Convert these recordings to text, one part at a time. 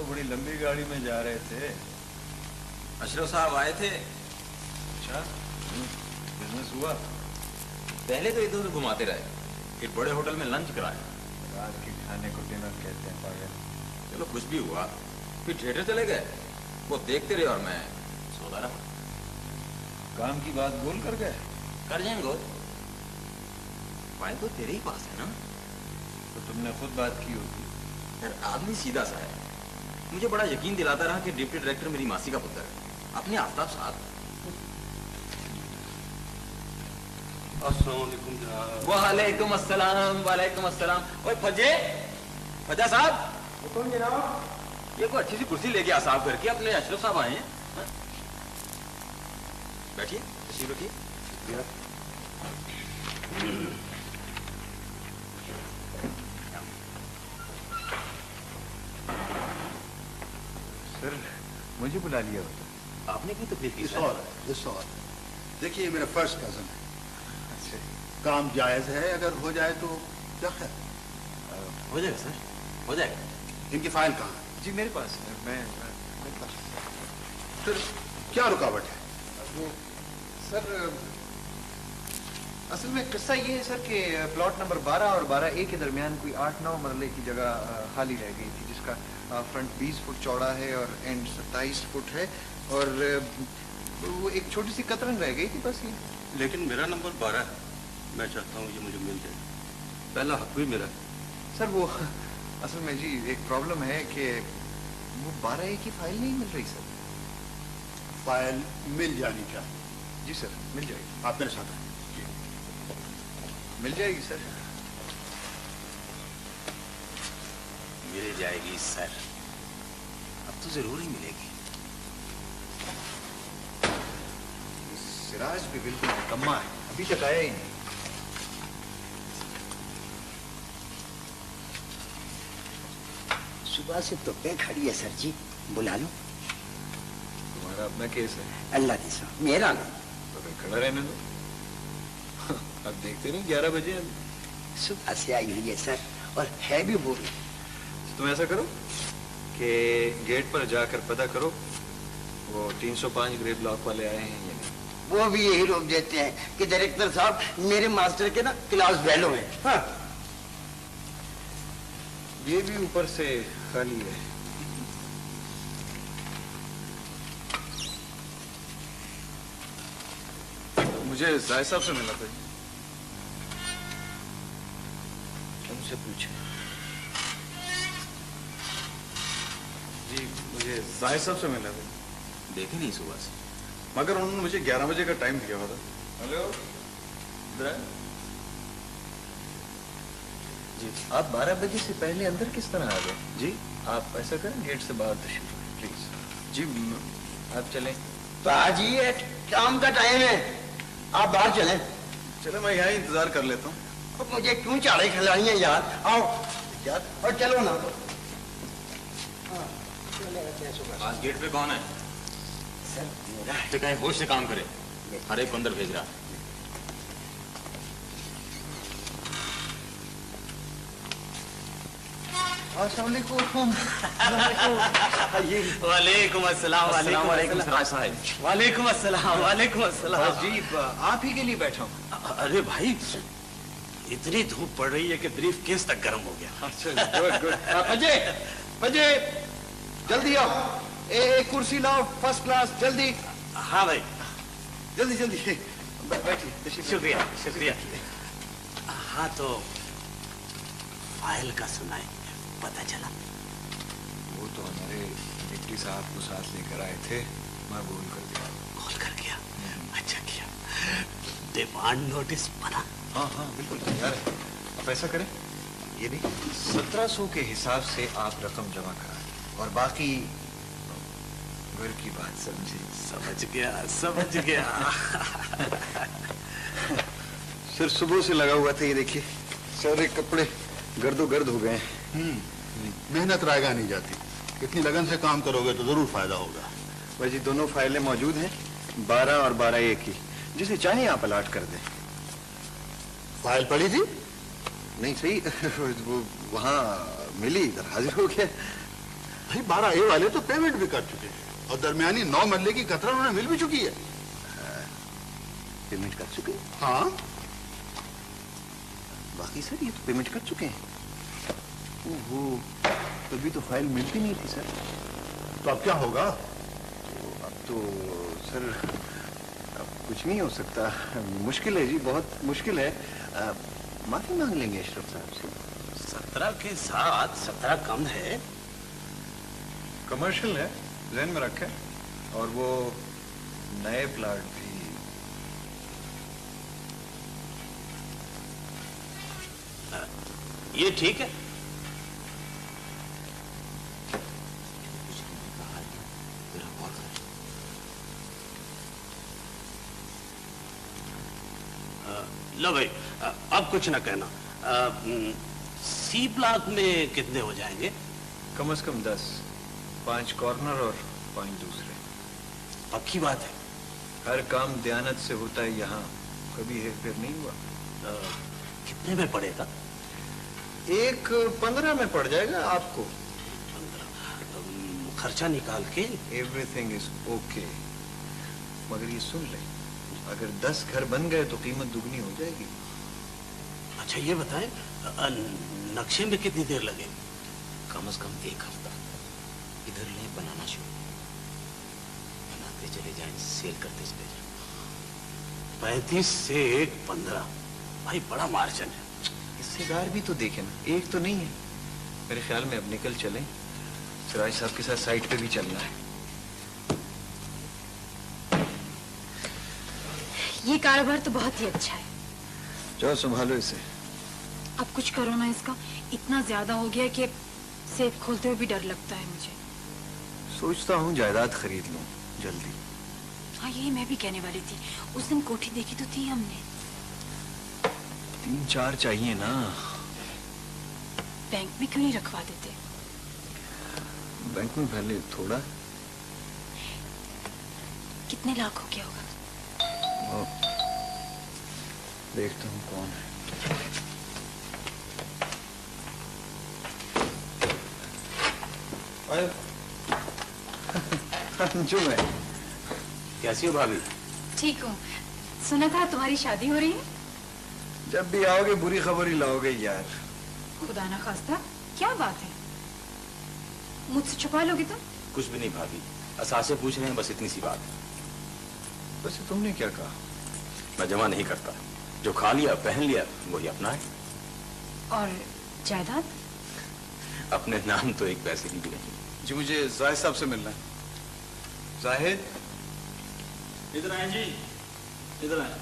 बड़ी लंबी गाड़ी में जा रहे थे। अशरफ साहब आए थे। अच्छा, बिजनेस हुआ? पहले तो इधर उधर घुमाते रहे, फिर बड़े होटल में लंच कराया। रात के खाने को डिनर कहते हैं पागल। चलो कुछ भी हुआ, फिर थिएटर चले गए, वो देखते रहे और मैं सोता रहा। काम की बात बोल कर गए? कर जाएंगे गोद, फाइल तो तेरे ही पास है ना। तो तुमने खुद बात की होगी। यार आदमी सीधा सा है, मुझे बड़ा यकीन दिलाता रहा कि डिप्टी डायरेक्टर मेरी मासी का पुत्र है, अपने आफ्ताब साहब। अस्सलाम वालेकुम जनाब। वालेकुम अस्सलाम, वालेकुम अस्सलाम। ओए फजा साहब। हुकुम जनाब। ये कोई अच्छी सी कुर्सी लेके आ साहब करके, अपने अशरफ साहब आए हैं। बैठिए, तशरीफ रखिए। सर मुझे बुला लिया होता। आपने क्यों तकलीफ की? इस और देखिए मेरा फर्स्ट कजन है। अच्छा, काम जायज है, अगर हो जाए तो क्या है? हो जाएगा सर, हो जाएगा। इनकी फाइल कहाँ है? जी मेरे पास है। मैं फिर क्या रुकावट है? वो सर असल में किस्सा ये है सर कि प्लॉट नंबर 12 और 12A के दरमियान कोई 8-9 मरले की जगह खाली रह गई थी, जिसका फ्रंट 20 फुट चौड़ा है और एंड 27 फुट है, और वो एक छोटी सी कतरन रह गई थी बस ये। लेकिन मेरा नंबर 12 है, मैं चाहता हूँ ये मुझे मिल जाए, पहला हक भी मेरा। सर वो असल में जी एक प्रॉब्लम है कि वो 12A की फाइल नहीं मिल रही सर। फाइल मिल जानी चाहिए। जी सर मिल जाएगी। आप मेरे साथ आए। मिल जाएगी सर। मिल जाएगी सर, अब तो जरूर ही मिलेगी। सिराज भी बिल्कुल निकम्मा है, अभी तक आया ही नहीं। सुबह से तो पे खड़ी है सर जी, बुला लो। तुम्हारा अपना केस है? अल्लाह की सौ मेरा ना। तो फिर खड़ा रहने दो। अब देखते नहीं 11 बजे अभी। सुबह से आई हुई है सर, और है भी वो भी। तुम ऐसा करो कि गेट पर जाकर पता करो वो 305 ग्रे ब्लॉक वाले आए हैं या नहीं। वो भी यही रोक देते हैं कि डायरेक्टर साहब मेरे मास्टर के ना क्लास फेलो हैं। हाँ। ये भी ऊपर से खाली है। मुझे जाहिद साहब से मिला था। उनसे पूछे। जी मुझे जाहिद साहब से मिला था। देखे नहीं सुबह से, मगर उन्होंने मुझे 11 बजे का टाइम दिया हुआ था। हेलो इधर आए। जी आप 12 बजे से पहले अंदर किस तरह आ गए? जी आप ऐसा करें गेट से बाहर तशरीफ प्लीज। जी आप चलें। तो आज ही है, शाम का टाइम है, आप बाहर चलें। चलो मैं यहाँ इंतजार कर लेता हूँ। अब मुझे क्यों चाड़े खिलानी है यार, आओ यार, और चलो ना। आज गेट पे कौन है? सर मेरा तो कहीं होश से काम करे, हर एक को अंदर भेज रहा। वालेकुम अस्सलाम, वालेकुम साहब। वालेकुम अस्सलाम, वालेकुम अस्सलाम। जी आप ही के लिए बैठा हूँ। अरे भाई, इतनी धूप पड़ रही है कि ब्रीफ केस तक गर्म हो गया। अच्छा गुड गुड। अजय जल्दी आओ, एक कुर्सी लाओ फर्स्ट क्लास, जल्दी। हाँ भाई, जल्दी जल्दी बैठिए। शुक्रिया शुक्रिया। हाँ तो फाइल का सुनाए, पता चला? वो तो हमारे डिप्टी साहब को साथ लेकर आए थे, मैं भूल कर गया। कॉल कर गया? अच्छा किया। डिमांड नोटिस बना? हाँ हाँ बिल्कुल तैयार है। आप ऐसा करें, ये नहीं 1700 के हिसाब से आप रकम जमा कराएं और बाकी घर की बात समझे। समझ गया समझ गया। सिर सुबह से लगा हुआ था, ये देखिए सारे कपड़े गर्दो-गर्द हो गए। मेहनत रायगा नहीं जाती, इतनी लगन से काम करोगे तो जरूर फायदा होगा। भाई जी दोनों फाइलें मौजूद हैं, 12 और 12A की, जिसे चाहे आप अलाट कर दें। फाइल पड़ी थी? नहीं सही वो वहाँ मिली, इधर हाजिर हो गया। भाई 12A वाले तो पेमेंट भी कर चुके हैं और दरमियानी 9 मरले की कतरा उन्हें मिल भी चुकी है। पेमेंट कर चुके हैं? हाँ बाकी सर ये तो पेमेंट कर चुके हैं। ओहो, तभी तो फाइल मिलती नहीं थी सर। तो अब क्या होगा? अब तो सर अब कुछ नहीं हो सकता, मुश्किल है जी, बहुत मुश्किल है। माफी मांग लेंगे अशरफ साहब से। 17 के साथ 17 कम है। कमर्शियल है, ज़हन में रखें, और वो नए प्लाट भी। ये ठीक है। लो भाई, अब कुछ ना कहना। सी ब्लॉक में कितने हो जाएंगे? कम से कम 10, 5 कॉर्नर और 5 दूसरे। पक्की बात है। हर काम दयानत से होता है यहाँ, कभी हेर फेर नहीं हुआ। कितने में पड़ेगा? एक 15 में पड़ जाएगा आपको। 15। खर्चा निकाल के। एवरीथिंग इज ओके, मगर ये सुन ले, अगर 10 घर बन गए तो कीमत दुगनी हो जाएगी। अच्छा ये बताएं, नक्शे में कितनी देर लगेगी? कम से कम 1 हफ्ता। इधर ले बनाना शुरू, बनाते चले जाएं, सेल करते चले जाएं। 35 से 1 15, भाई बड़ा मार्जिन है। हिस्सेदार भी तो देखें ना, एक तो नहीं है। मेरे ख्याल में अब निकल चलें, सिराज साहब के साथ साइट पे भी चलना है। ये कारोबार तो बहुत ही अच्छा है। जाओ संभालो इसे। अब कुछ करो ना, इसका इतना ज्यादा हो गया कि सेफ खोलते हुए भी डर लगता है मुझे। सोचता हूँ जायदाद खरीद लूं जल्दी। हाँ यही मैं भी कहने वाली थी, उस दिन कोठी देखी तो थी हमने। 3-4 चाहिए ना। बैंक में क्यों नहीं रखवा देते? बैंक में पहले थोड़ा। कितने लाख हो गया होगा? देखता हूँ कौन है। जो है। कैसी हो भाभी? ठीक हूँ। सुना था तुम्हारी शादी हो रही है? जब भी आओगे बुरी खबर ही लाओगे यार। खुदा ना खास्ता, क्या बात है? मुझसे छुपा लोगे तुम? कुछ भी नहीं भाभी, असासे पूछ रहे हैं, बस इतनी सी बात। वैसे तुमने क्या कहा? मैं जमा नहीं करता, जो खा लिया पहन लिया वही अपना है। और जायदाद? अपने नाम तो एक पैसे की भी नहीं। जी मुझे जाहिद साहब से मिलना है। जाहिद, इधर आए जी, इधर आए।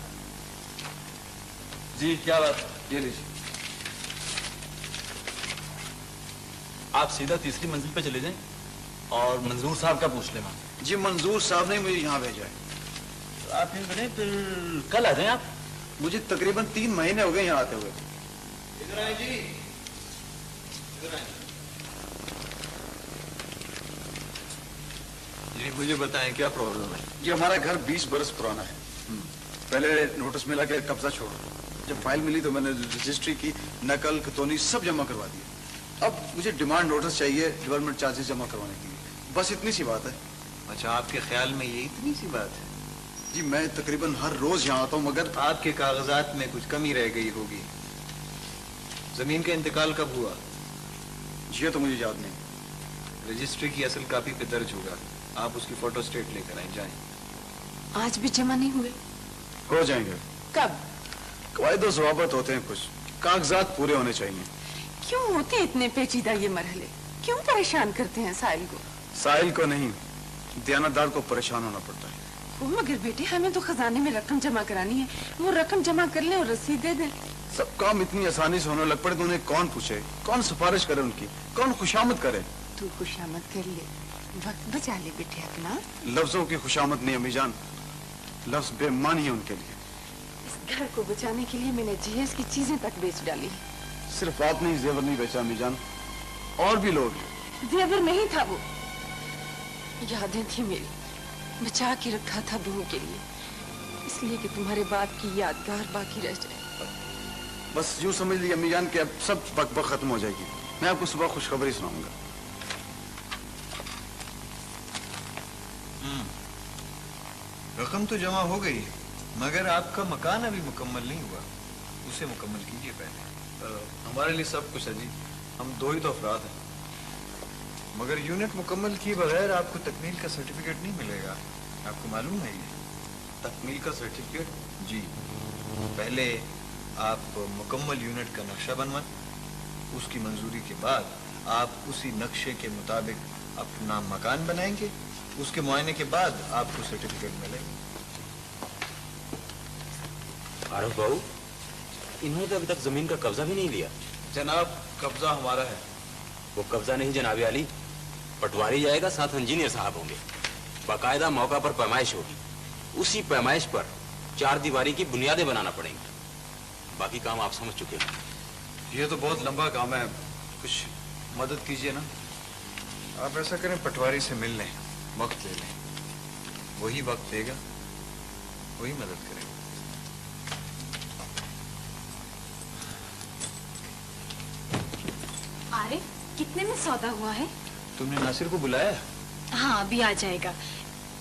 जी क्या बात? ये लीजिए। आप सीधा तीसरी मंजिल पे चले जाएं और मंजूर साहब का पूछ लेना। जी मंजूर साहब ने मुझे यहाँ भेजा है। तो आप यूँ करें, फिर कल आ जाएं आप। मुझे तकरीबन 3 महीने हो गए यहाँ आते हुए। इधर आए जी, इधर आए। जी मुझे बताएं क्या प्रॉब्लम है? ये हमारा घर 20 बरस पुराना है। पहले नोटिस मिला कि कब्जा छोड़ो, जब फाइल मिली तो मैंने रजिस्ट्री की, नकल खतौनी सब जमा करवा दी। अब मुझे डिमांड नोटिस चाहिए डेवलपमेंट चार्जेस जमा करवाने के लिए, बस इतनी सी बात है। अच्छा, आपके ख्याल में ये इतनी सी बात है? जी मैं तकरीबन हर रोज यहाँ आता हूँ, मगर आपके कागजात में कुछ कमी रह गई होगी। जमीन का इंतकाल कब हुआ? ये तो मुझे याद नहीं। रजिस्ट्री की असल कॉपी पे दर्ज होगा, आप उसकी फोटो स्टेट लेकर आए, जाएं। आज भी जमा नहीं हुए? हो जाएंगे। कब? कवायद ज़वाबत होते हैं, कुछ कागजात पूरे होने चाहिए। क्यों होते इतने पेचीदा ये मरहले? क्यों परेशान करते हैं साहिल को? साहिल को नहीं, दयानतदार को परेशान होना पड़ता है। वो मगर बेटे, हमें तो खजाने में रकम जमा करानी है, वो रकम जमा कर लें और रसीद दे दें। सब काम इतनी आसानी से होने लग पड़े तो उन्हें कौन पूछे, कौन सिफारिश करे उनकी, कौन खुशामद करे? तू खुशामद कर ले, वक्त बचा ले बेटे अपना। लफ्जों की खुशामद नहीं अम्मी जान, लफ्ज बेईमानी है उनके लिए। इस घर को बचाने के लिए मैंने जीएस की चीजें तक बेच डाली। सिर्फ आपने ही जेवर नहीं बेचा अम्मी जान, और भी लोग। जेवर नहीं था वो, यादें थी मेरी, बचा के रखा था बहू के लिए, इसलिए कि तुम्हारे बाप की यादगार बाकी रह जाए। बस यूं समझ लीजिए अम्मी जान कि अब सब बकबक खत्म हो जाएगी। मैं आपको सुबह खुशखबरी सुनाऊंगा। रकम तो जमा हो गई मगर आपका मकान अभी मुकम्मल नहीं हुआ, उसे मुकम्मल कीजिए पहले। हमारे लिए सब कुछ है जी, हम 2 ही तो अफराद हैं। मगर यूनिट मुकम्मल किए बगैर आपको तकमील का सर्टिफिकेट नहीं मिलेगा, आपको मालूम है ये? तकमील का सर्टिफिकेट? जी, पहले आप मुकम्मल यूनिट का नक्शा बनवाएं, उसकी मंजूरी के बाद आप उसी नक्शे के मुताबिक अपना मकान बनाएंगे, उसके मुआयने के बाद आपको सर्टिफिकेट मिलेगा। आरफ बाबू, इन्होंने तो अभी तक जमीन का कब्जा भी नहीं लिया। जनाब, कब्जा हमारा है। वो कब्जा नहीं जनाब आली, पटवारी जाएगा, साथ इंजीनियर साहब होंगे, बाकायदा मौका पर पैमाइश होगी, उसी पैमाइश पर 4 दीवारी की बुनियादें बनाना पड़ेंगी। बाकी काम आप समझ चुके हैं। ये तो बहुत लंबा काम है, कुछ मदद कीजिए ना। आप ऐसा करें, पटवारी से मिल लें, वक्त ले लें, वही वक्त देगा, वही मदद करेगा। अरे कितने में सौदा हुआ है? तुमने नासिर को बुलाया? हाँ अभी आ जाएगा।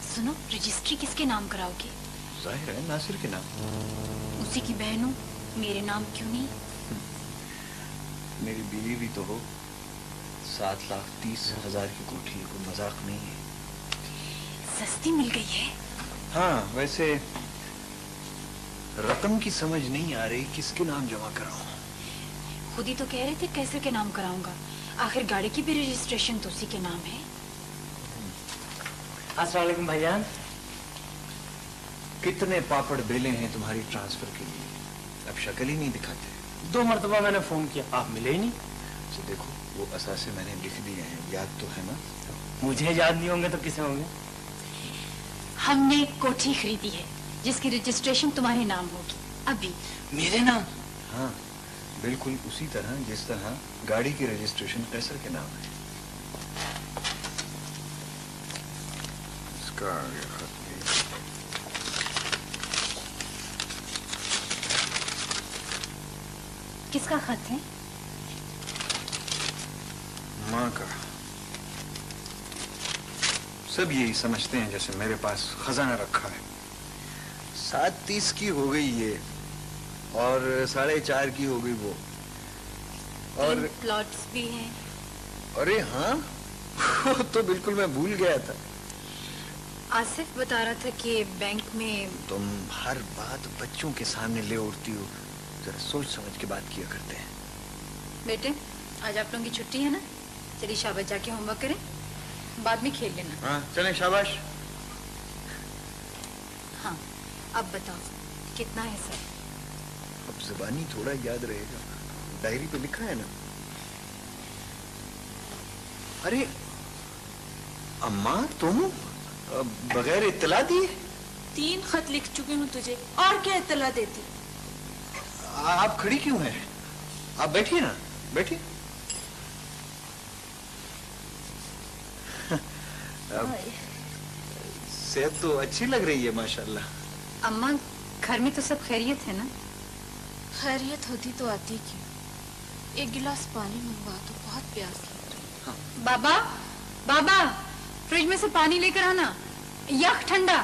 सुनो, रजिस्ट्री किसके नाम कराओगे? जाहिर है नासिर के नाम। उसी की बहन हूँ, मेरे नाम क्यों नहीं? मेरी बीवी भी तो हो। 7,30,000 की कोठी कोई मजाक नहीं है। सस्ती मिल गई है। हाँ, वैसे रकम की समझ नहीं आ रही, किसके नाम जमा कराऊं? खुद ही तो कह रहे थे कैसर के नाम कराऊंगा, आखिर गाड़ी की भी रजिस्ट्रेशन तो उसी के नाम है। अस्सलाम वालेकुम भाईजान। कितने पापड़ बेले हैं तुम्हारी ट्रांसफर के लिए, अब शक्ल ही नहीं दिखाते। 2 मरतबा मैंने फोन किया, आप मिले ही नहीं। तो देखो, वो असासे मैंने लिख दिए हैं, याद तो है ना? मुझे याद नहीं होंगे तो किसे होंगे? हमने एक कोठी खरीदी है जिसकी रजिस्ट्रेशन तुम्हारे नाम होगी अभी। मेरे नाम? हाँ, बिल्कुल उसी तरह जिस तरह गाड़ी की रजिस्ट्रेशन कैसर के नाम है। इसका आ गया खत भी। किसका खत है? माँ का। सब यही समझते हैं जैसे मेरे पास खजाना रखा है। 7:30 की हो गई ये और 4:30 की हो गई वो। और प्लॉट्स भी हैं। अरे हाँ, वो तो बिल्कुल मैं भूल गया था। आसिफ बता रहा था कि बैंक में। तुम हर बात बच्चों के सामने ले उठती हो, जरा सोच समझ के बात किया करते हैं। बेटे आज आप लोगों की छुट्टी है ना, चलिए शाबाश जाके होमवर्क करें, बाद में खेल लेना। हाँ चलें, शाबाश। हाँ अब बताओ कितना है सर? अब जुबानी थोड़ा याद रहेगा, डायरी पे लिखा है ना। अरे अम्मा, तुम बगैर इत्तला दिए? 3 खत लिख चुकी हूँ तुझे, और क्या इत्तला देती? आप खड़ी क्यों हैं? आप बैठिए ना, बैठिए। सेहत तो अच्छी लग रही है माशाल्लाह। अम्मा घर में तो सब खैरियत है ना? खैरियत होती तो आती क्यों? एक गिलास पानी मंगवा दो, बहुत प्यास लग रही है। बाबा, बाबा फ्रिज में से पानी लेकर आना, यख ठंडा,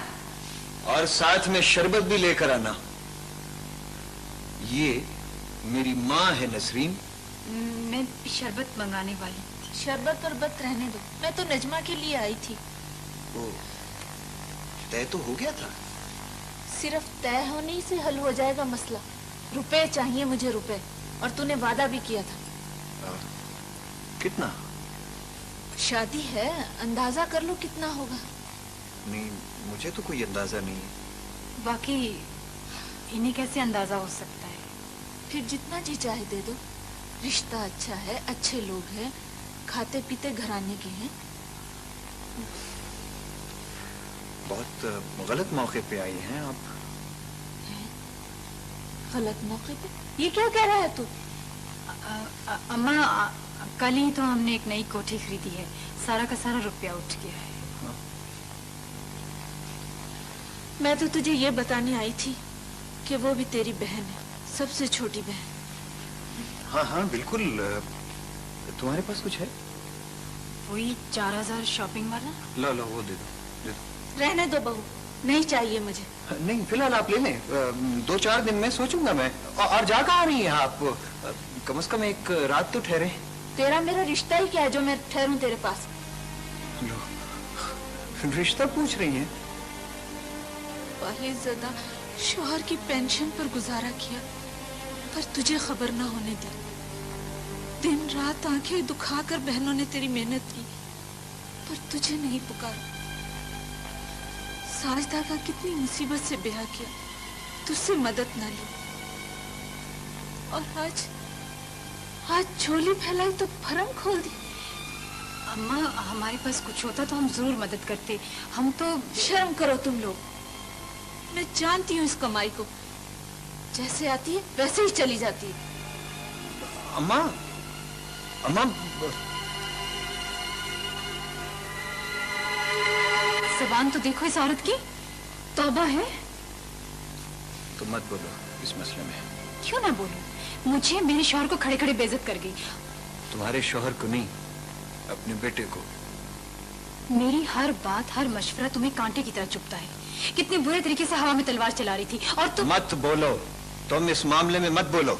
और साथ में शरबत भी लेकर आना। ये मेरी माँ है नसरीन। मैं शरबत मंगाने वाली थी। शरबत वरबत रहने दो, मैं तो नजमा के लिए आई थी। ओ, तय तो हो गया था। सिर्फ तय होने ही से हल हो जाएगा मसला। रुपए चाहिए मुझे, रुपए, और तूने वादा भी किया था। कितना? शादी है, अंदाजा कर लो कितना होगा। नहीं, मुझे तो कोई अंदाजा नहीं है। बाकी इन्हें कैसे अंदाजा हो सकता है? फिर जितना जी चाहे दे दो, रिश्ता अच्छा है, अच्छे लोग हैं, खाते पीते घराने के हैं। बहुत गलत मौके पे आई हैं आप। गलत मौके पे? ये क्या कह रहा है तू? अम्मा कल ही तो हमने एक नई कोठी खरीदी है, सारा का सारा रुपया उठ गया है। मैं तो तुझे ये बताने आई थी कि वो भी तेरी बहन है, सबसे छोटी बहन। हाँ हाँ बिल्कुल। तुम्हारे पास कुछ है? वही 4,000 शॉपिंग वाला। लो लो, वो दे दो, दे दो। रहने दो बहू, नहीं चाहिए मुझे। नहीं फिलहाल आप ले लें, 2-4 दिन में सोचूंगा मैं। और जा कहाँ रही हैं आप? कम से कम एक रात तो ठहरे। तेरा मेरा रिश्ता ही क्या है जो मैं ठहरूं तेरे पास? लो, रिश्ता पूछ रही हैं? पहले ज़्यादा शौहर की पेंशन पर गुजारा किया, पर तुझे खबर ना होने दी। दिन रात आंखें दुखाकर बहनों ने तेरी मेहनत की, पर तुझे नहीं पुकारा। साजदा का कितनी मुसीबत से ब्याह किया, तुझसे मदद ना ली, और आज झोली फैलाई तो भरम खोल दी। अम्मा, हमारे पास कुछ होता तो हम जरूर मदद करते। हम तो शर्म करो तुम लोग। मैं जानती हूँ इस कमाई को, जैसे आती है वैसे ही चली जाती है। अम्मा, अम्मा, ज़बान तो देखो इस औरत की, तौबा है। तो मत बोलो इस मसले में। क्यों ना बोलूं? मुझे मेरे शौहर को खड़े खड़े बेइज्जत कर गई। तुम्हारे शौहर को नहीं, अपने बेटे को। मेरी हर बात, हर मशवरा तुम्हें कांटे की तरह चुभता है। कितने बुरे तरीके से हवा में तलवार चला रही थी, और तुम मत बोलो, तुम इस मामले में मत बोलो।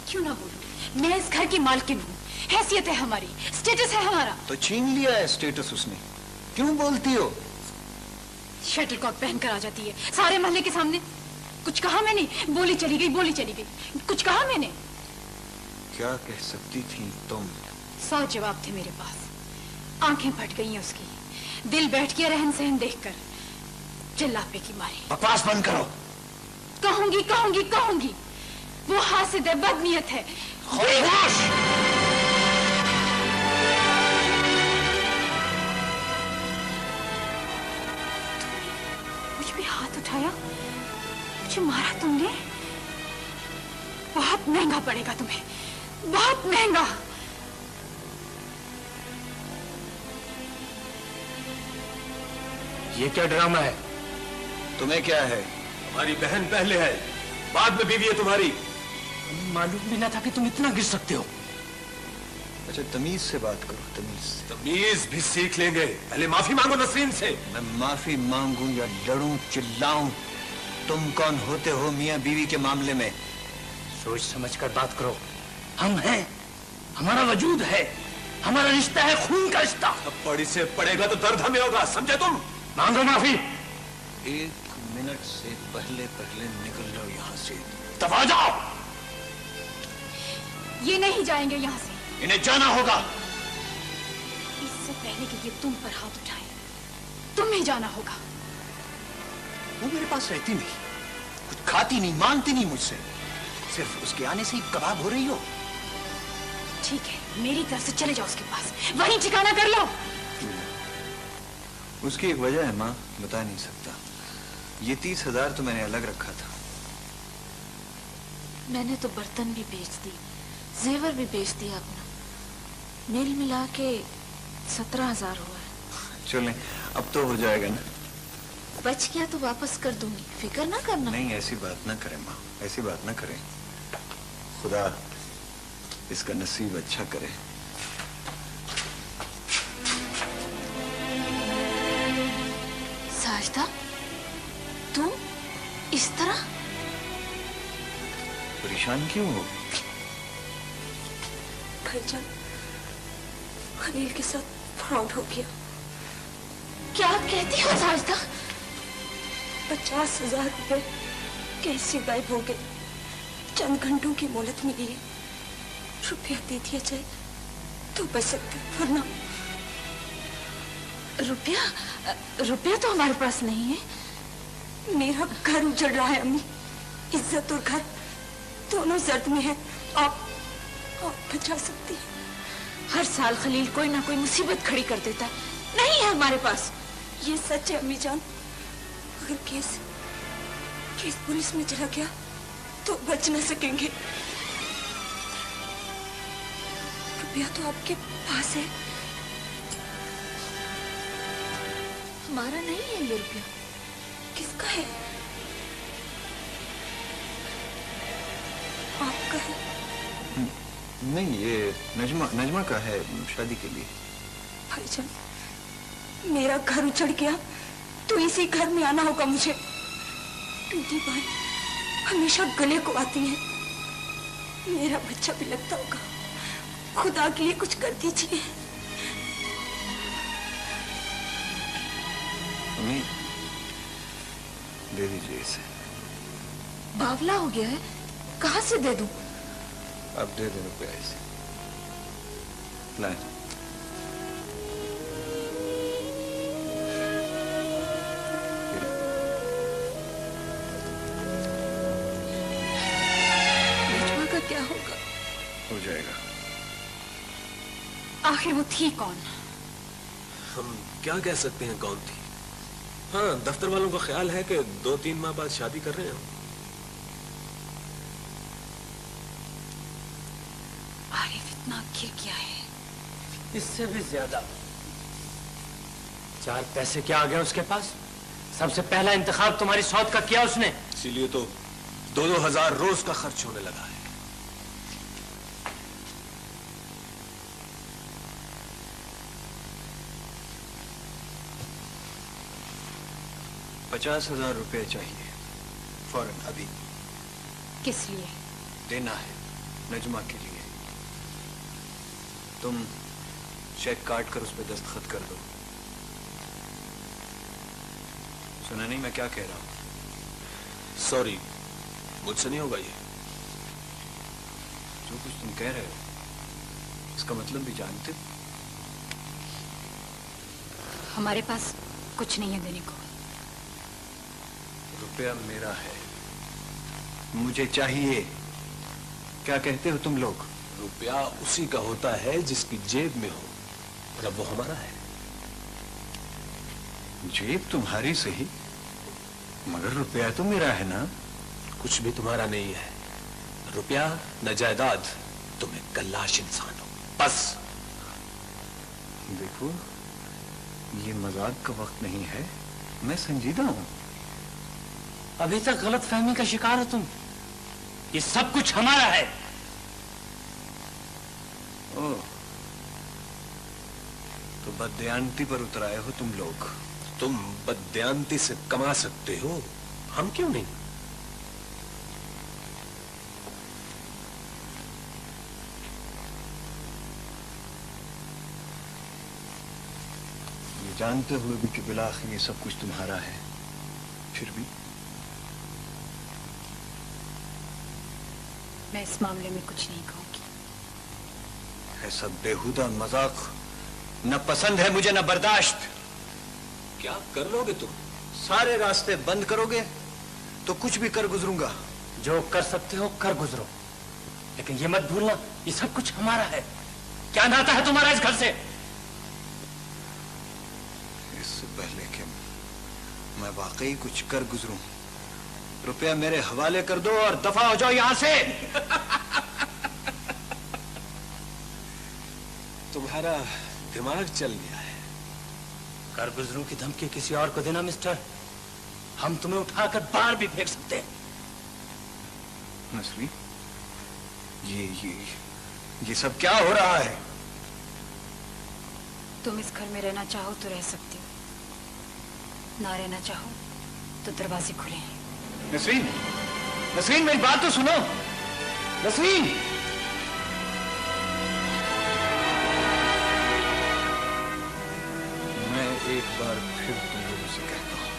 क्यों ना बोलूं? मैं इस घर की मालकिन हूँ, हैसियत है हमारी, स्टेटस है हमारा। तो छीन लिया है स्टेटस उसने, क्यों बोलती हो? शटल कॉक पहन कर आ जाती है सारे महल्ले के सामने। कुछ कहा मैंने? बोली चली गई, बोली चली गई। कुछ कहा मैंने? क्या कह सकती थी तुम? 100 जवाब थे मेरे पास। आंखें फट गई हैं उसकी, दिल बैठ गया रहन सहन देखकर, चिल्लापे की मारी। बकवास बंद करो। कहूंगी कहूंगी कहूंगी, वो हासिद है, बदनीयत है। खामोश! मुझ पे हाथ उठाया, मुझे मारा तुमने। बहुत महंगा पड़ेगा तुम्हें, बहुत महंगा। ये क्या ड्रामा है? तुम्हें क्या है? हमारी बहन पहले है, बाद में बीवी है तुम्हारी। मालूम भी ना था कि तुम इतना गिर सकते हो। अच्छा तमीज से बात करो, तमीज से। तमीज भी सीख लेंगे, पहले माफी मांगो नसरीन से। मैं माफी मांगूं या लड़ूं, चिल्लाऊं, तुम कौन होते हो मियां बीवी के मामले में? सोच समझ कर बात करो। हम हैं, हमारा वजूद है, हमारा रिश्ता है खून का रिश्ता। पड़ी से पड़ेगा तो दर्द हमें होगा, समझे तुम? मांगो माफी। 1 मिनट से पहले पहले निकल जाओ यहाँ से। दफा जाओ। ये नहीं जाएंगे यहाँ से। इन्हें जाना होगा। इससे पहले कि ये तुम पर हाथ उठाए, तुम्हें जाना होगा। वो मेरे पास रहती नहीं, कुछ खाती नहीं, मांगती नहीं मुझसे, सिर्फ उसके आने से ही कबाब हो रही हो। ठीक है, मेरी तरफ से चले जाओ उसके पास, वहीं ठिकाना कर लो। उसकी एक वजह है माँ, बता नहीं सकता। ये 30,000 तो मैंने अलग रखा था। मैंने तो बर्तन भी बेच दी, जेवर भी बेच दिया अपना, मिल मिला के 17,000 हुआ है। चलें, अब तो हो जाएगा ना? बच गया तो वापस कर दूंगी, फिक्र ना करना। नहीं, ऐसी बात ना करें माँ, ऐसी बात ना करें। खुदा इसका नसीब अच्छा करे। साजदा, तुम इस तरह? परेशान क्यों हो? भाईजान, खलील के साथ फ्रॉड हो गया। क्या कहती हो साजदा? 50,000 रुपए कैसे गायब हो गए? चंद घंटों की मोहलत मिली है, रुपया दे दिया जाए तो बच सकते, वरना। रुपया तो हमारे पास नहीं है। मेरा घर उजड़ रहा है अम्मी, इज्जत और घर दोनों जर्द में है। आप बचा सकती हैं। हर साल खलील कोई ना कोई मुसीबत खड़ी कर देता है, नहीं है हमारे पास। ये सच है अम्मी जान, अगर केस पुलिस में चला गया तो बच न सकेंगे। रुपया तो आपके पास है, हमारा नहीं है ये रुपया। किसका है? आपका है? नहीं, ये नजमा का है, शादी के लिए। भाईजान, मेरा घर उजड़ गया तो इसी घर में आना होगा मुझे। टूटी बाई हमेशा गले को आती है। मेरा बच्चा भी लगता होगा। खुदा के लिए कुछ कर दीजिए। अम्मी, दे दीजिए इसे। बावला हो गया है, कहाँ से दे दूं? अब दे दे रुपया इसे। लाए। नेजमा का क्या होगा? हो जाएगा। आखिर वो थी कौन? हम क्या कह सकते हैं कौन थी? हाँ, दफ्तर वालों का ख्याल है कि 2-3 माह बाद शादी कर रहे हैं हम। आरिफ इतना गिर गया है। इससे भी ज्यादा। 4 पैसे क्या आ गए उसके पास? सबसे पहला इंतखाब तुम्हारी सौत का किया उसने। इसीलिए तो 2-2 हजार रोज का खर्च होने लगा है। ₹50,000 चाहिए फौरन अभी। किस लिए? देना है नजमा के लिए। तुम चेक काट कर उस पर दस्तखत कर दो। सुना नहीं मैं क्या कह रहा हूं? सॉरी, मुझसे नहीं होगा ये। जो कुछ तुम कह रहे हो इसका मतलब भी जानते हो? हमारे पास कुछ नहीं है देने को। रुपया मेरा है, मुझे चाहिए। क्या कहते हो तुम लोग? रुपया उसी का होता है जिसकी जेब में हो, और अब वो हमारा है। जेब तुम्हारी सही, मगर रुपया तो मेरा है ना। कुछ भी तुम्हारा नहीं है। रुपया न जायदाद, तुम एक गल्लाश इंसान हो, बस। देखो, ये मजाक का वक्त नहीं है, मैं संजीदा हूं। अभी तक गलत फहमी का शिकार हो तुम। ये सब कुछ हमारा है। ओह, तो बददयांती पर उतर आए हो तुम लोग। तुम बददयांती से कमा सकते हो, हम क्यों नहीं? ये जानते हुए भी कि बिलाखिर ये सब कुछ तुम्हारा है, फिर भी मैं इस मामले में कुछ नहीं कहूंगी। ऐसा बेहुदा मजाक न पसंद है मुझे, न बर्दाश्त। क्या कर लोगे तुम? सारे रास्ते बंद करोगे तो कुछ भी कर गुजरूंगा। जो कर सकते हो कर गुजरो, लेकिन ये मत भूलना ये सब कुछ हमारा है। क्या नाता है तुम्हारा इस घर से? इससे पहले कि मैं वाकई कुछ कर गुजरूं, रुपया मेरे हवाले कर दो और दफा हो जाओ यहां से। तुम्हारा दिमाग चल गया है। कर गुजरों की धमकी किसी और को देना मिस्टर, हम तुम्हें उठाकर बाहर भी फेंक सकते हैं। नसरी, ये सब क्या हो रहा है? तुम इस घर में रहना चाहो तो रह सकते हो, ना रहना चाहो तो दरवाजे खुले हैं। नसरीन, नसरीन मेरी बात तो सुनो। नसरीन, मैं एक बार फिर तुम लोगों से कहता हूं,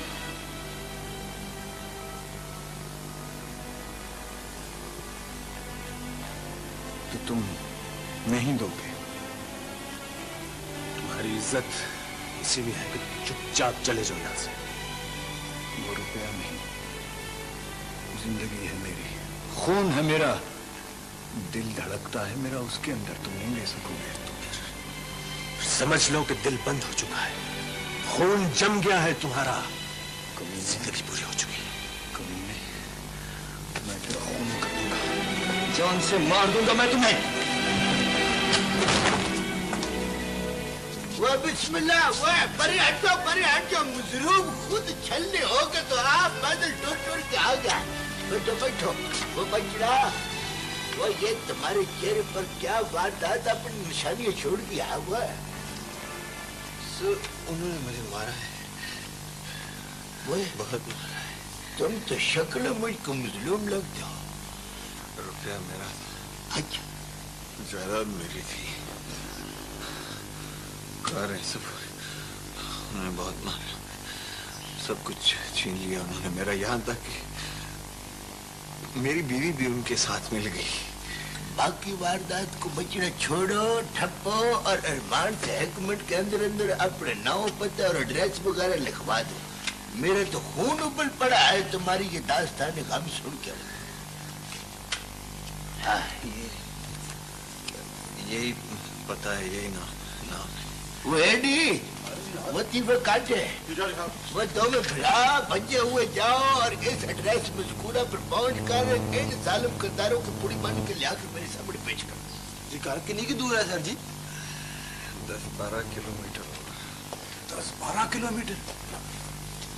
कि तुम नहीं दोगे। तुम्हारी इज्जत इसी में है कि चुपचाप चले जाओ यहां से। वो रुपया नहीं, जिंदगी है मेरी, खून है मेरा, दिल धड़कता है मेरा, उसके अंदर तुम नहीं ले सकोगे। समझ लो कि दिल बंद हो चुका है, खून जम गया है तुम्हारा, जिंदगी पूरी हो चुकी है। कभी नहीं, मैं तेरा खून कर दूंगा, जान से मार दूंगा मैं तुम्हें। वो बिस्मिल्लाह, वो परे हटो, मुजरूम खुद छलने हो गए तो आप पैदल टूट के आ गया। बैठो, वो बचड़ा, वो ये तुम्हारे चेहरे पर क्या वारदात अपनी निशानियां छोड़ के आया हुआ है? सर, उन्होंने मुझे मारा है। बहुत मारा है। तुम तो शक्ल मुझको मजलूम लगते हो। रुपया मेरा अच्छा, जायदाद मेरी थी, कारें सब उन्होंने बहुत मारा, सब कुछ छीन लिया उन्होंने मेरा, यहाँ तक कि मेरी बीवी भी उनके साथ मिल गई। बाकी वारदात को बचना छोड़ो, ठप्पो और अरमान से 1 मिनट के अंदर अंदर अपने नाम, पता और एड्रेस वगैरह लिखवा दो। मेरे तो खून उबल पड़ा है तुम्हारी ये दास्तान गम सुन के। हाँ, यही पता है, यही नाम है। वो एडी वतीफे काटे, वो दोनों भरा भजे हुए जाओ और इस एड्रेस में स्कूला पर पहुंच कर इन जालिम किरदारों की पूरी बन के लिया के मेरे सामने पेश कर। जी कार कितनी की दूर है sir ji? 10-12 kilometre. 10-12 kilometre?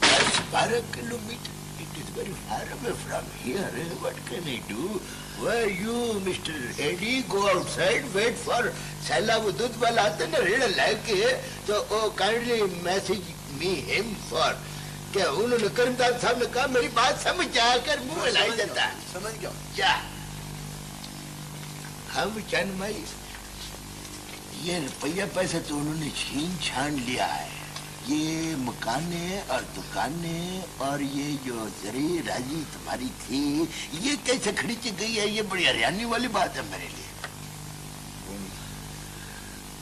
10-12 kilometers. It is very far away from here. What can I do? Where you, Mr. Eddie, go outside, wait for Sala वो दूध वाला आता ना रेड़ा लाके, तो वो kindly message me him for क्या उन्होंने कर्मदार साहब ने कहा मेरी बात समझ जाकर मुंह हिलाई जाता है। समझ गया क्या हम चन्मई ये रुपया पैसा तो उन्होंने छीन छान लिया है, ये मकाने और दुकाने और ये जो जरी राजी तुम्हारी थी ये कैसे खरीद गई है, ये बड़ी हरियाणी वाली बात है मेरे लिए।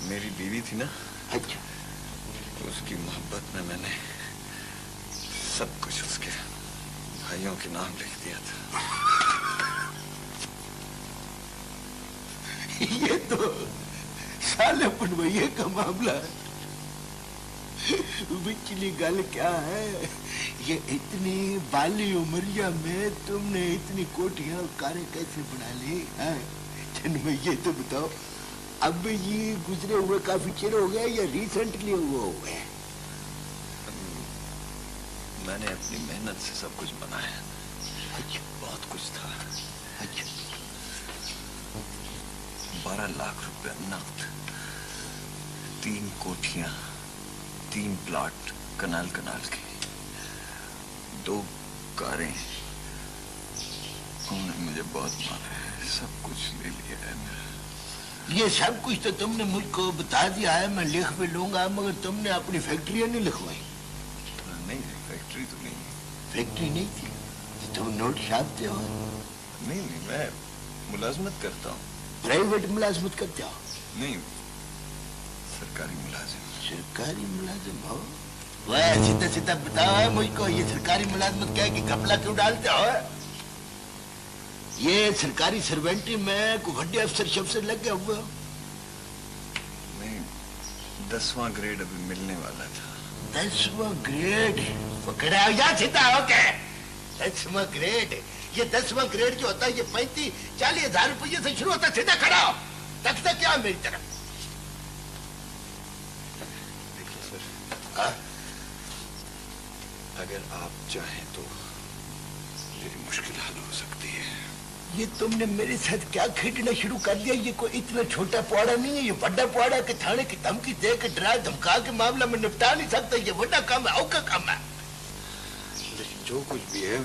मेरी बीवी थी ना, अच्छा, उसकी मोहब्बत में मैंने सब कुछ उसके भाइयों के नाम लिख दिया था। ये तो साले पनवैये का मामला है। बिचली गल क्या है, ये इतनी बाली उमरिया में तुमने इतनी कोठियां और कारें कैसे बना ली हैं? चन्मय ये तो बताओ, अब ये गुजरे हुए काफी चिर हो गया या रिसेंटली हुआ है? मैंने अपनी मेहनत से सब कुछ बनाया। अच्छा, बहुत कुछ था। अच्छा, 12 लाख रुपया नकद, 3 कोठियां, 3 प्लॉट कनाल के, 2 कारें। उन्होंने मुझे बहुत मारा है, सब कुछ ले लिया है मेरा। ये सब कुछ तो तुमने मुझको बता दिया है, मैं लिख भी लूंगा, मगर तुमने अपनी फैक्ट्रियां नहीं लिखवाई। नहीं, फैक्ट्री तो नहीं। फैक्ट्री नहीं थी तो तुम नोट छापते हो? नहीं, मैं मुलाजमत करता हूँ। प्राइवेट मुलाजमत करते हो? नहीं, सरकारी मुलाजिम। सरकारी मुलाजिम हो? वह सीधा सीधा बताओ मुझको, ये सरकारी मुलाजमत क्या है कि घपला क्यों डालते हो? ये सरकारी सर्वेंटी में कोई बड़े अफसर शफसर लग गया हुआ? नहीं, 10वां ग्रेड अभी मिलने वाला था। 10वां ग्रेड पकड़ा या सीधा हो के? 10वां ग्रेड, ये 10वां ग्रेड जो होता है ये 35-40 हजार रुपये से शुरू होता है। सीधा खड़ा हो, तक क्या मेरी तरफ? देखिए सर, अगर आप चाहें तो मेरी मुश्किल हल हो सकती है। ये तुमने मेरे साथ क्या खेलना शुरू कर दिया? ये कोई इतना छोटा पौड़ा नहीं है, ये बड़ा पौड़ा के थाने की धमकी दे के डरा धमका के मामला में निपटा नहीं सकता। ये बड़ा काम है, औका काम है। लेकिन जो कुछ भी है,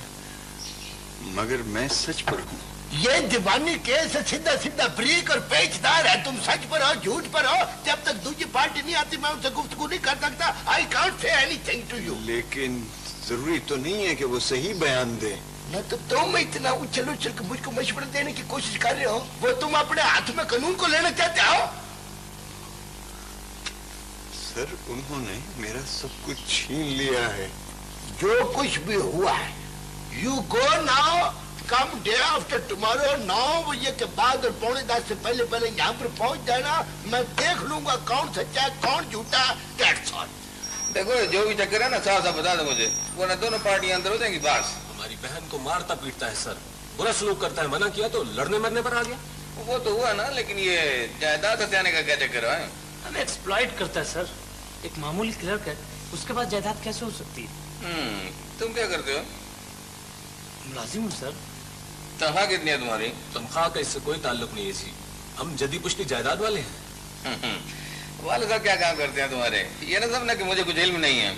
मगर मैं सच पर हूँ। ये दीवानी केस सीधा सीधा ब्रीक और पेचदार है। तुम सच पर हो, झूठ पर हो। जब तक दूसरी पार्टी नहीं आती मैं उनसे गुफ्तगू नहीं कर सकता। I can't say anything to you. लेकिन जरूरी तो नहीं है कि वो सही बयान दे। न तो तुम इतना उछल उछल के मुझको मशवरा देने की कोशिश कर रहे हो, वो तुम अपने हाथ में कानून को लेना चाहते हो। सर, उन्होंने मेरा सब कुछ छीन लिया है। जो कुछ भी हुआ है, you go now, come day after tomorrow 9 बजे के बाद और 9:45 से पहले यहाँ पर पहुंच जाना। मैं देख लूंगा कौन सच्चा कौन झूठा। That's all. देखो जो भी चक्कर है ना साफ साफ बता दो मुझे, वरना दोनों पार्टियां अंदर हो जाएंगी। बस हमारी बहन को मारता पीटता है सर, बुरा सलूक करता है, मना किया तो लड़ने मरने पर आ गया। वो तो हुआ ना, लेकिन ये जायदाद हथियाने का क्या चक्कर है? हमें एक्सप्लॉइट करता है सर। एक मामूली क्लर्क है, उसके पास जायदाद कैसे हो सकती है? तुम क्या करते हो? मुलाजिम हूँ सर। तनख्वाह कितनी है तुम्हारी? तनख्वाह का इससे कोई ताल्लुक नहीं है जी, हम जदी पुश्ती जायदाद वाले हैं। वाले साहब क्या काम करते हैं तुम्हारे? ये ना समझना कि मुझे कुछ इल्म नहीं है।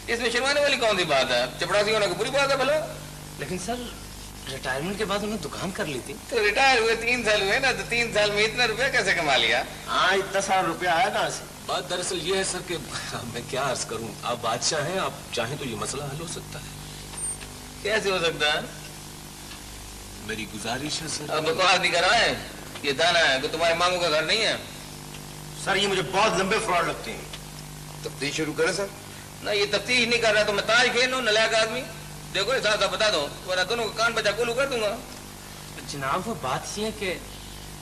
इसमें शर्माने वाली कौन सी बात है? चपड़ासी होने की बुरी बात है भला? लेकिन सर रिटायरमेंट के बाद उन्होंने दुकान कर ली थी। तो रिटायर हुए 3 साल हुए ना, तो 3 साल में इतना रुपया कैसे कमा लिया? हाँ, इतना सारा रुपया आया कहाँ से? बात दरअसल ये है सर कि मैं क्या अर्ज करूं, आप बादशाह हैं, आप चाहें तो ये मसला हल हो सकता है। कैसे हो सकता है? मेरी गुजारिश है सर। अब बकवास नहीं कर रहा है, ये दाना है कि तुम्हारे मामू का घर नहीं है। सर ये मुझे बहुत लंबे फ्रॉड लगते हैं। तफ्तीश शुरू करें सर? ना ये तफ्तीश नहीं कर रहा तो मैं ताश खेल लूं, नलायक आदमी। देखो साथ साथ बता दो, वरना दोनों को कान बचा कोलू कर दूंगा। जनाब वो बात ये है कि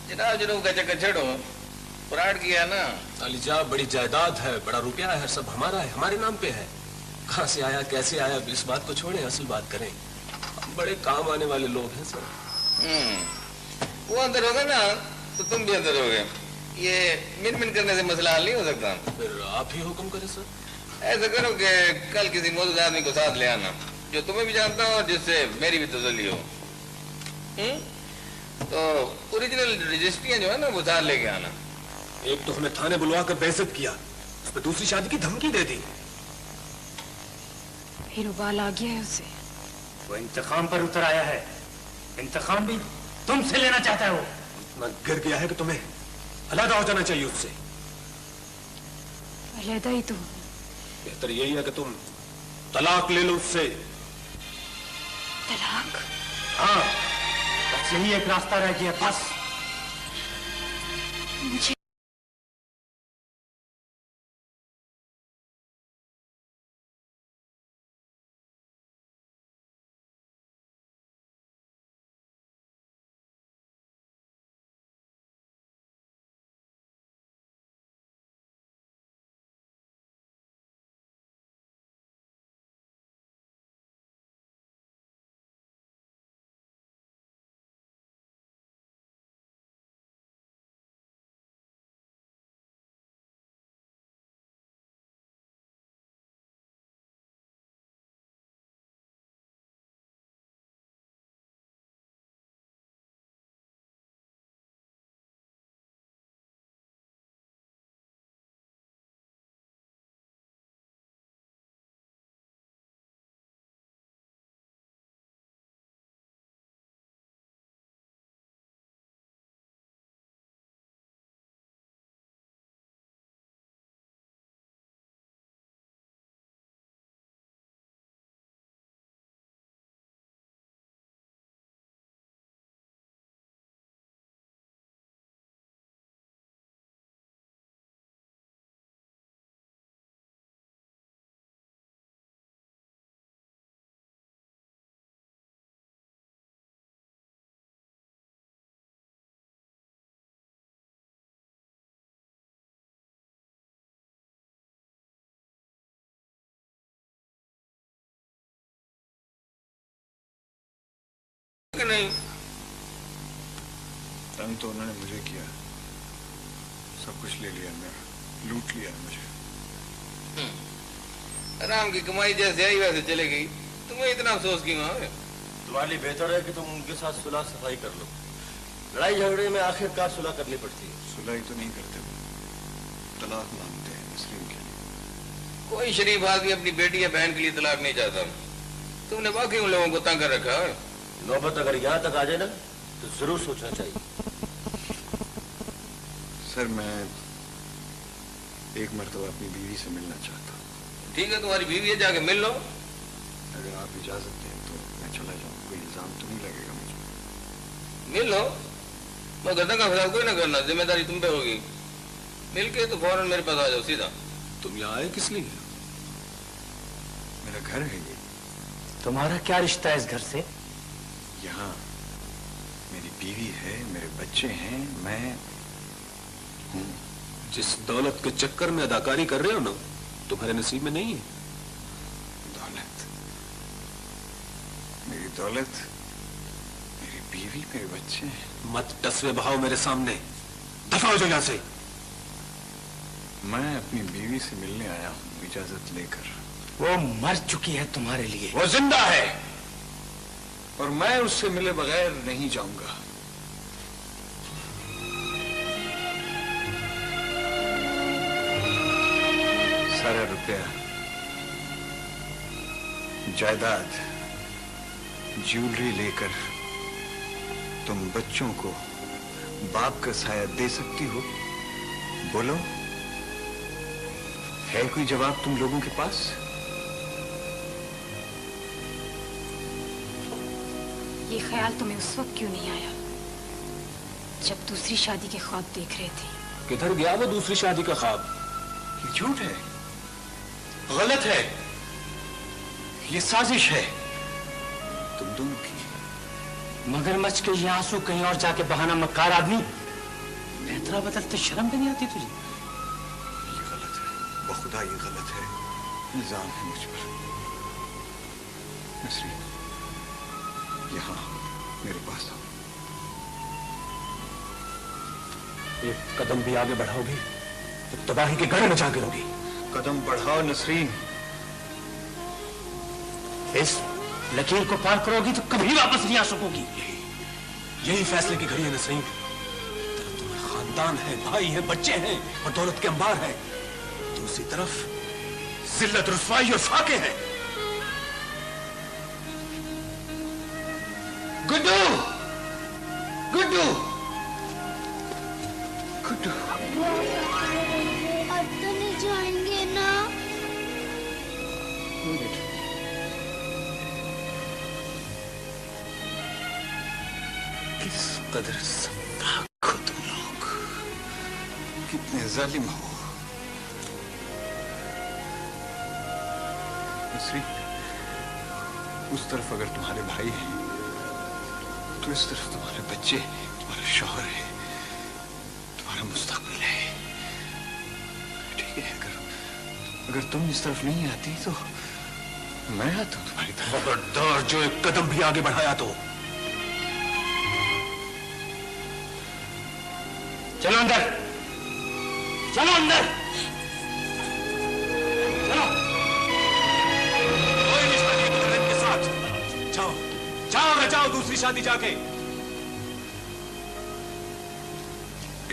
जनाब का चक्कर छेड़ो, फ्रॉड किया ना। अलीजा बड़ी जायदाद है, बड़ा रुपया है, सब हमारा है, हमारे नाम पे है। कहाँ से आया कैसे आया इस बात को छोड़े, असल बात करें। हम बड़े काम आने वाले लोग हैं सर। वो अंदर होगा ना तो तुम भी अंदर होगे। ये मिन मिन करने से मसला हल नहीं हो सकता। फिर आप ही हुक्म करें सर। ऐसा करो कि कल किसी मौजूद आदमी को साथ ले आना जो तुम्हें भी जानता हो और जिससे मेरी भी तसल्ली हो। तो ओरिजिनल रजिस्ट्रियां जो है ना वो साथ लेके आना। एक तो हमें थाने बुलवा कर बेइज्जत किया, उस पर दूसरी शादी की धमकी दे दी। फिर उबाल आ गया है उसे। वो इंतकाम पर उतर आया है, इंतकाम भी तुमसे लेना चाहता है। वो इतना गिर गया है कि तुम्हें अलग हो जाना चाहिए उससे। अलहदा ही तो। बेहतर यही है कि तुम तलाक ले लो उससे। तलाक? हाँ, बस यही एक रास्ता रह गया बस। मुझे कि नहीं? तंग तो उन्होंने मुझे किया, सब कुछ ले लिया मेरा, लूट लिया मुझे। आराम की कमाई जैसे आई वैसे चले गई, तुम्हें इतना अफसोस क्यों है? तुम्हारे लिए बेहतर है कि तुम उनके साथ सुलह सफाई कर लो। लड़ाई झगड़े में आखिरकार सुलह करनी पड़ती है। सुलह तो नहीं करते वो, तलाक मांगते हैं मुस्लिम के लिए। कोई शरीफ आदमी अपनी बेटी या बहन के लिए तलाक नहीं चाहता। तुमने वाकई उन लोगों को तंग कर रखा है। नौबत अगर यहाँ तक आ जाए ना तो जरूर सोचना चाहिए। सर मैं एक मर्तबा अपनी बीवी से मिलना चाहता हूँ। ठीक है, तुम्हारी बीवी है, जाके मिल लो। अगर आप इजाजत दें तो मैं चला जाऊँ, कोई इल्जाम तो नहीं लगेगा मुझे? मिल लो, मैं गर्दन का खिलाफ कोई ना करना, जिम्मेदारी तुम पे होगी। मिल के तो फौरन मेरे पास आ जाओ सीधा। तुम यहाँ आए किस लिए? मेरा घर है ये। तुम्हारा क्या रिश्ता है इस घर से? यहाँ मेरी बीवी है, मेरे बच्चे हैं, मैं हूँ। जिस दौलत के चक्कर में अदाकारी कर रहे हो ना, तुम्हारे नसीब में नहीं है। दौलत? मेरी दौलत, मेरी बीवी, मेरे बच्चे। मत टसवे बहाओ मेरे सामने, दफा हो जाओ यहाँ से। मैं अपनी बीवी से मिलने आया हूँ इजाजत लेकर। वो मर चुकी है तुम्हारे लिए। वो जिंदा है और मैं उससे मिले बगैर नहीं जाऊंगा। सारा रुपया जायदाद, ज्वेलरी लेकर तुम बच्चों को बाप का साया दे सकती हो? बोलो, है कोई जवाब तुम लोगों के पास? ये ख्याल तुम्हें उस वक्त क्यों नहीं आया जब दूसरी शादी के ख्वाब देख रहे थे? किधर गया वो दूसरी शादी का ख्वाब? ये झूठ है, गलत है, ये साजिश है तुम दोनों की। मगरमच्छ के ये आंसू कहीं और जाके बहाना मक्कार आदमी, बेहतरा बदलते शर्म भी नहीं आती तुझे? ये गलत है, बखुदा ये गलत है, इल्जाम है मुझ पर। नसरीन, यहाँ मेरे पास आओ। एक कदम भी आगे बढ़ाओगी तो तबाही के गढ़ मचा गिरोगी। कदम बढ़ाओ नसरीन। इस लकीर को पार करोगी तो कभी वापस नहीं आ सकोगी। यही फैसले की घड़ी है नसरीन। तरफ तुम्हारा खानदान है, भाई है, बच्चे हैं और दौलत के अंबार है, दूसरी तरफ जिल्लत, रुसवाई और फाके हैं। गुड्डू, गुड्डू, गुड्डू, अब तो नहीं जाएंगे ना? किस कदर सफाक हो तुम लोग, कितने जालिम हो। नसरीन, उस तरफ अगर तुम्हारे भाई हैं तो इस तरफ तुम्हारे बच्चे, तुम्हारा शौहर है, तुम्हारा मुस्तकबिल है। ठीक है, अगर तुम इस तरफ नहीं आती तो मैं आता हूं तुम्हारी तरफ। खबरदार जो एक कदम भी आगे बढ़ाया तो। चलो अंदर, चलो अंदर, चलो। कोई रिश्ता नहीं है इनके साथ। जाओ, जाओ ना, जाओ दूसरी शादी जाके।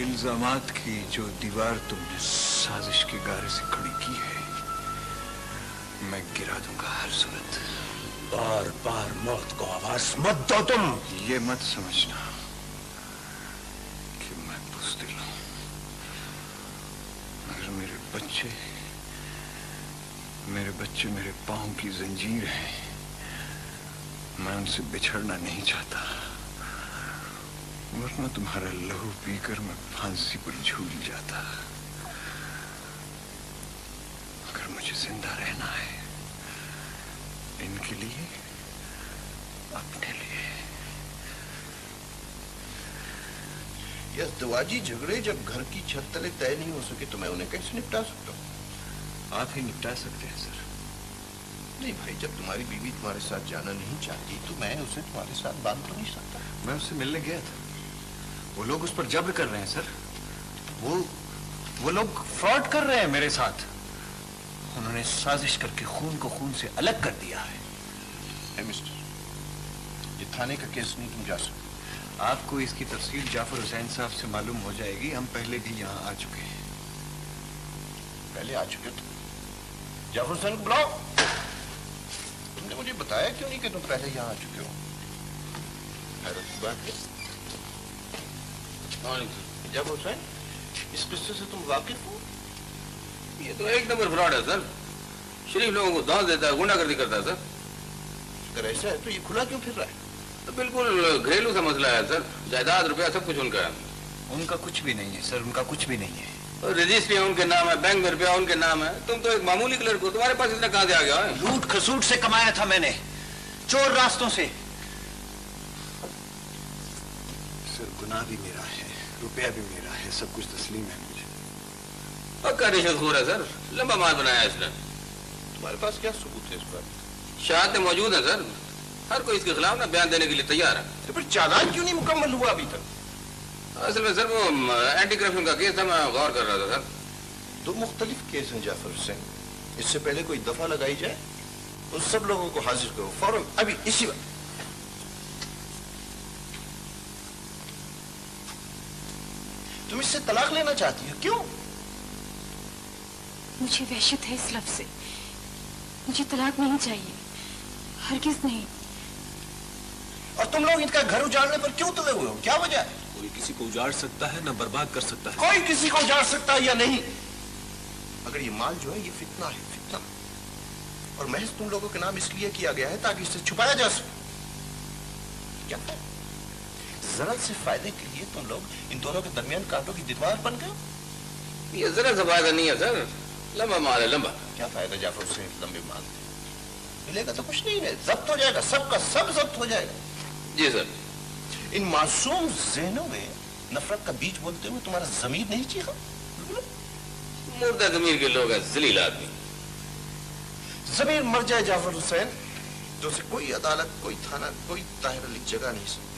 इल्जामात की जो दीवार तुमने साजिश के गारे से खड़ी की है, मैं गिरा दूंगा हर सूरत। बार बार मौत को आवाज मत दो तुम। ये मत समझना कि मैं बुज़दिल हूं। अगर मेरे बच्चे मेरे पांव की जंजीर हैं, मैं उनसे बिछड़ना नहीं चाहता, वरना तुम्हारा लहू पीकर मैं फांसी पर झूल जाता। अगर मुझे जिंदा रहना है, इनके लिए, अपने लिए। ये दवाजी झगड़े जब घर की छत तले तय नहीं हो सके तो मैं उन्हें कैसे निपटा सकता हूँ? आप ही निपटा सकते हैं सर। नहीं भाई, जब तुम्हारी बीवी तुम्हारे साथ जाना नहीं चाहती तो मैं उसे तुम्हारे साथ बांध तो नहीं सकता। मैं उससे मिलने गया था, वो लोग उस पर जब्र कर रहे हैं सर। वो लोग फ्रॉड कर रहे हैं मेरे साथ। उन्होंने साजिश करके खून को खून से अलग कर दिया है। मिस्टर, ये थाने का केस नहीं, तुम जा सकते। आपको इसकी तफसील जाफर हुसैन साहब से मालूम हो जाएगी। हम पहले भी यहाँ आ चुके हैं। पहले आ चुके तो जाफर हुसैन को बुलाओ। तुमने मुझे बताया क्यों नहीं कि तुम पहले यहाँ आ चुके हो? हैरत की बात है। जाफर हुसैन, इस किस्से से तुम वाकिफ हो? ये तो एक नंबर फ्रॉड है सर। शरीफ लोगों को दांत देता है, गुंडागर्दी करता है सर। अगर ऐसा है तो ये खुला क्यों फिर रहा है? तो बिल्कुल घरेलू सा मसला है सर। जायदाद, रुपया सब कुछ उनका है। उनका कुछ भी नहीं है सर, उनका कुछ भी नहीं है। और रजिस्ट्री उनके नाम है, बैंक में रुपया उनके नाम है। तुम तो एक मामूली क्लर्क हो, तुम्हारे पास इतना कहां से आ गया है? लूट खसूट से कमाया था मैंने, चोर रास्तों से। सर गुनाह भी मेरा है, रुपया भी मेरा है, सब कुछ तस्लीम है मुझे। पक्का रिश्वतखोर है सर, लंबा माल बनाया इसने। तुम्हारे पास क्या सबूत है इस पर? शहादतें मौजूद है सर। हर कोई इसके खिलाफ ना बयान देने के लिए तैयार है। तो फिर चालान क्यों नहीं मुकम्मल हुआ अभी तक? असल में सर वो एंटी करप्शन का केस था, मैं गौर कर रहा था सर। दो मुख्तलिफ केस हैं जाफर हुसैन। इससे पहले कोई दफा लगाई जाए, उन सब लोगों को हाजिर करो फौरन, अभी इसी वक्त। तुम इससे तलाक लेना चाहती हो, क्यों? मुझे वहशत है इस लफ्ज़ से। मुझे तलाक नहीं चाहिए। हरगिज नहीं। और तुम लोग इनका घर उजाड़ने पर क्यों तुले हुए हो, क्या वजह है? कोई किसी को उजाड़ सकता है ना बर्बाद कर सकता है। कोई किसी को उजाड़ सकता है या नहीं, अगर ये माल जो है ये फितना है, फितना। और महज तुम लोगों के नाम इसलिए किया गया है ताकि इसे छुपाया जा सके। क्या जरा से फायदे के लिए तुम लोग इन दोनों के दरमियान कांटों की दीवार बन गए। ये जरा सा फायदा नहीं है सर, लंबा माल है लंबा। क्या फायदा जाफर से लंबे माल मिलेगा तो कुछ नहीं है, जब्त हो जाएगा, सबका सब जब्त हो जाएगा। जी सर। इन मासूम ज़हनों में नफरत का बीज बोलते हुए तुम्हारा जमीर नहीं चीखा? मुर्दा जमीर के लोग हैं, जलील आदमी। जमीर मर जाए जाफर हुसैन तो उसे कोई अदालत, कोई थाना, कोई ताहिर अली जगह नहीं सकती।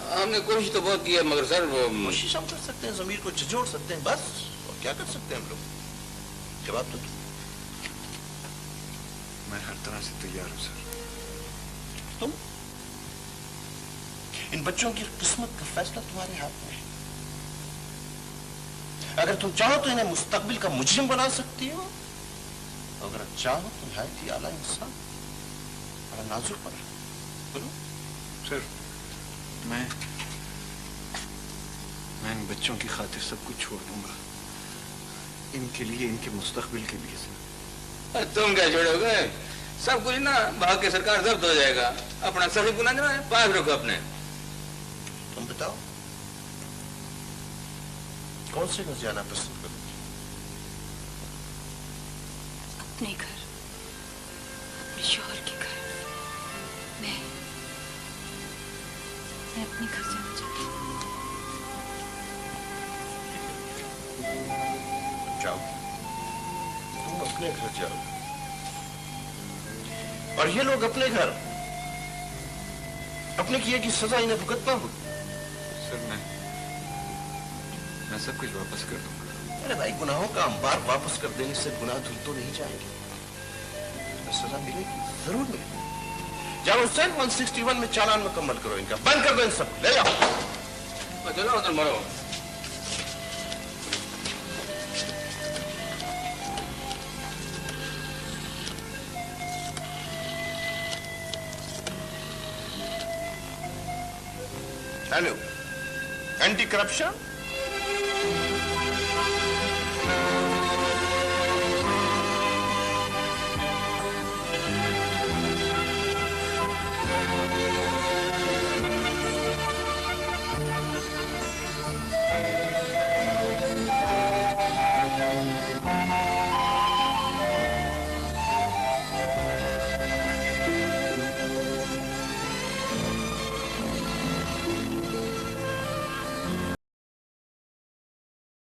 हमने कोशिश तो बहुत की है मगर सर वो कोशिश हम कर सकते हैं, जमीर को झिझोड़ सकते हैं बस, और क्या कर सकते हैं हम लोग? जवाब तो मैं हर तरह से तैयार हूं सर। तुम? इन बच्चों की किस्मत का फैसला तुम्हारे हाथ में है। अगर तुम चाहो तो इन्हें मुस्तकबिल का मुजरिम बना सकती हो, अगर चाहो तो निहायत ही आला इंसान, बड़ा नाजुक पड़ा। बोलो सर, मैं इन बच्चों की खातिर सब कुछ छोड़ दूंगा, इनके लिए, इनके मुस्तकबिल के लिए सर। तुम क्या छोड़ोगे? सब कुछ ना भाग के सरकार जब्त हो जाएगा। अपना सभी गुना जो है पास रखो अपने। तुम बताओ कौन से घर जाना पसंद करोगे? अपने घर, अपने शौहर के घर। मैं अपने घर जाना चाहती हूँ। जाओ, तुम अपने घर जाओ और ये लोग अपने घर अपने किए की सजा इन्हें भुगतना हो। सर मैं सब कुछ वापस कर दूंगा। अरे भाई, गुनाहों का अंबार वापस कर देने से गुनाह धुल तो नहीं जाएंगे, सजा मिलेगी, जरूर मिलेगी। जाओ हुसैन 161 में चालान मुकम्मल करो, इनका बंद कर दो, इन सब ले जाओ। चलो उधर मरो। Hello, anti corruption